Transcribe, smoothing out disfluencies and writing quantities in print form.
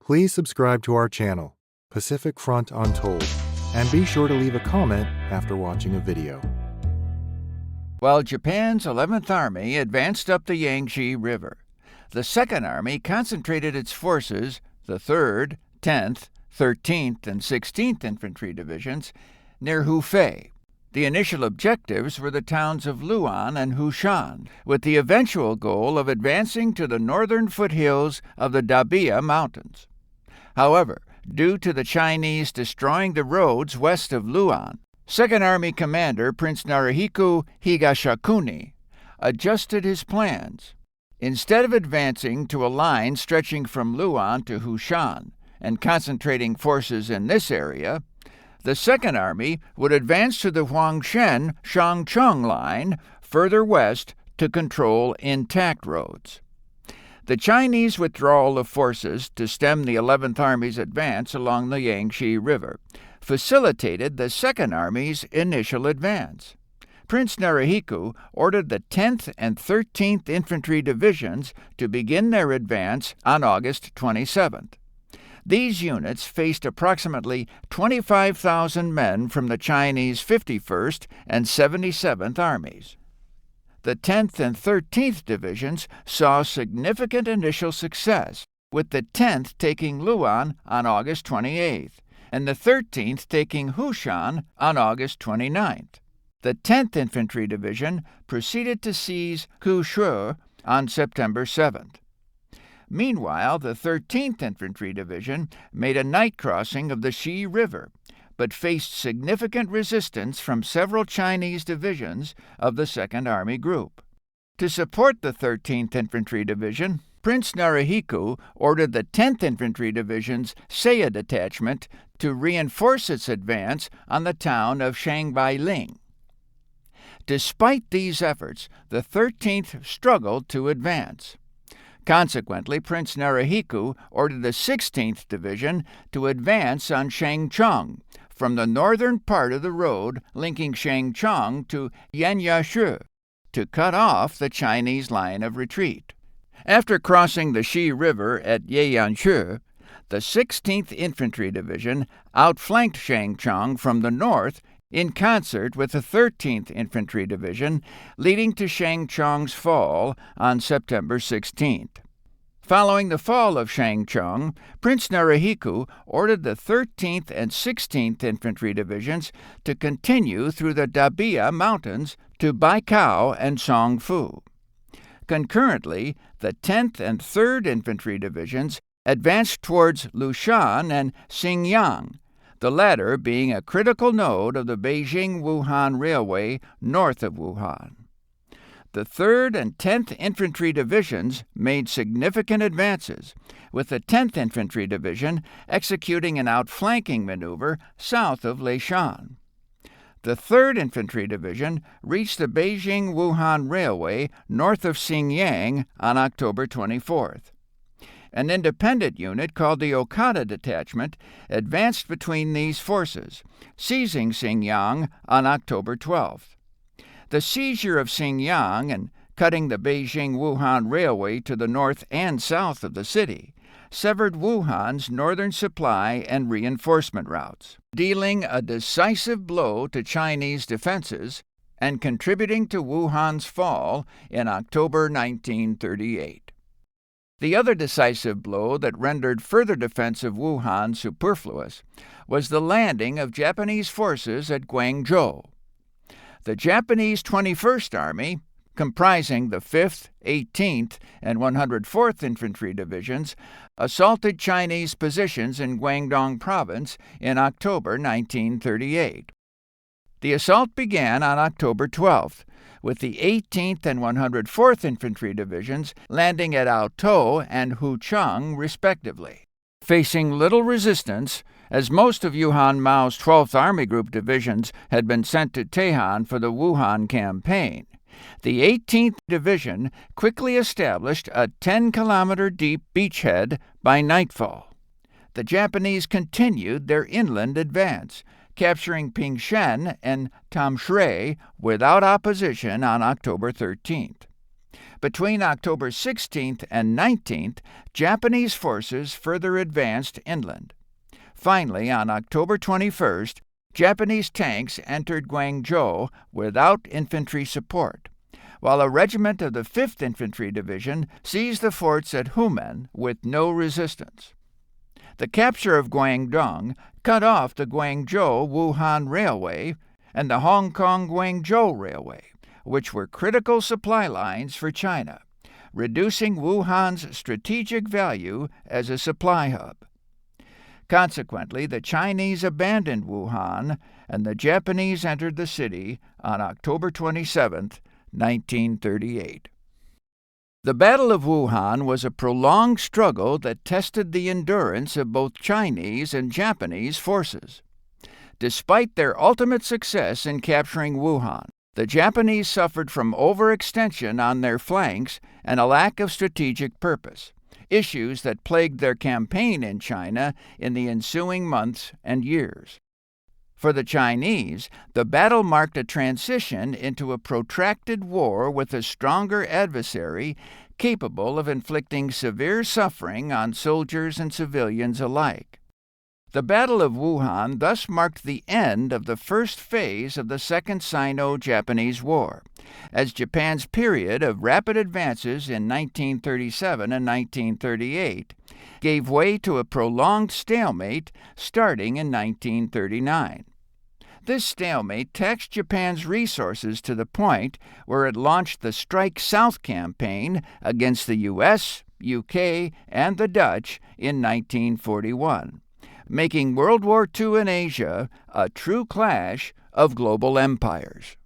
Please subscribe to our channel, Pacific Front Untold, and be sure to leave a comment after watching a video. While Japan's 11th Army advanced up the Yangtze River, the Second Army concentrated its forces, the 3rd, 10th, 13th, and 16th Infantry Divisions, near Hefei. The initial objectives were the towns of Luan and Hushan, with the eventual goal of advancing to the northern foothills of the WWII Mountains. However, due to the Chinese destroying the roads west of Luan, Second Army Commander Prince Narihiko Higashikuni adjusted his plans. Instead of advancing to a line stretching from Luan to Hushan and concentrating forces in this area, the Second Army would advance to the Huangshan-Shangcheng line further west to control intact roads. The Chinese withdrawal of forces to stem the 11th Army's advance along the Yangtze River facilitated the Second Army's initial advance. Prince Narihiko ordered the 10th and 13th Infantry Divisions to begin their advance on August 27th. These units faced approximately 25,000 men from the Chinese 51st and 77th Armies. The 10th and 13th Divisions saw significant initial success, with the 10th taking Luan on August 28th and the 13th taking Hushan on August 29th. The 10th Infantry Division proceeded to seize Kushui on September 7th. Meanwhile, the 13th Infantry Division made a night crossing of the Xi River, but faced significant resistance from several Chinese divisions of the Second Army Group. To support the 13th Infantry Division, Prince Narihiko ordered the 10th Infantry Division's Seiya Detachment to reinforce its advance on the town of Shangbailing. Despite these efforts, the 13th struggled to advance. Consequently, Prince Narihiko ordered the 16th Division to advance on Shangcheng from the northern part of the road linking Shangcheng to Yanyashu to cut off the Chinese line of retreat. After crossing the Xi River at Yanshu, the 16th Infantry Division outflanked Shangcheng from the north in concert with the 13th Infantry Division, leading to Shangcheng's fall on September 16th. Following the fall of Shangcheng, Prince Narihiko ordered the 13th and 16th Infantry Divisions to continue through the WWII Mountains to Baikao and Songfu. Concurrently, the 10th and 3rd Infantry Divisions advanced towards Lushan and Xingyang, the latter being a critical node of the Beijing-Wuhan Railway north of Wuhan. The 3rd and 10th Infantry Divisions made significant advances, with the 10th Infantry Division executing an outflanking maneuver south of Leshan. The 3rd Infantry Division reached the Beijing-Wuhan Railway north of Xingyang on October 24th. An independent unit called the Okada Detachment advanced between these forces, seizing Xingyang on October 12th. The seizure of Xingyang and cutting the Beijing-Wuhan Railway to the north and south of the city severed Wuhan's northern supply and reinforcement routes, dealing a decisive blow to Chinese defenses and contributing to Wuhan's fall in October 1938. The other decisive blow that rendered further defense of Wuhan superfluous was the landing of Japanese forces at Guangzhou. The Japanese 21st Army, comprising the 5th, 18th, and 104th Infantry Divisions, assaulted Chinese positions in Guangdong Province in October 1938. The assault began on October 12th, with the 18th and 104th Infantry Divisions landing at Aotou and Hucheng, respectively. Facing little resistance, as most of Yuan Mao's 12th Army Group divisions had been sent to Taihan for the Wuhan campaign, the 18th Division quickly established a 10-kilometer-deep beachhead by nightfall. The Japanese continued their inland advance, capturing Pingshen and Tamshui without opposition on October 13th. Between October 16th and 19th, Japanese forces further advanced inland. Finally, on October 21st, Japanese tanks entered Guangzhou without infantry support, while a regiment of the 5th Infantry Division seized the forts at Humen with no resistance. The capture of Guangdong cut off the Guangzhou-Wuhan Railway and the Hong Kong-Guangzhou Railway, which were critical supply lines for China, reducing Wuhan's strategic value as a supply hub. Consequently, the Chinese abandoned Wuhan, and the Japanese entered the city on October 27, 1938. The Battle of Wuhan was a prolonged struggle that tested the endurance of both Chinese and Japanese forces. Despite their ultimate success in capturing Wuhan, the Japanese suffered from overextension on their flanks and a lack of strategic purpose, issues that plagued their campaign in China in the ensuing months and years. For the Chinese, the battle marked a transition into a protracted war with a stronger adversary capable of inflicting severe suffering on soldiers and civilians alike. The Battle of Wuhan thus marked the end of the first phase of the Second Sino-Japanese War, as Japan's period of rapid advances in 1937 and 1938 gave way to a prolonged stalemate starting in 1939. This stalemate taxed Japan's resources to the point where it launched the Strike South campaign against the U.S., UK, and the Dutch in 1941. Making World War II in Asia a true clash of global empires.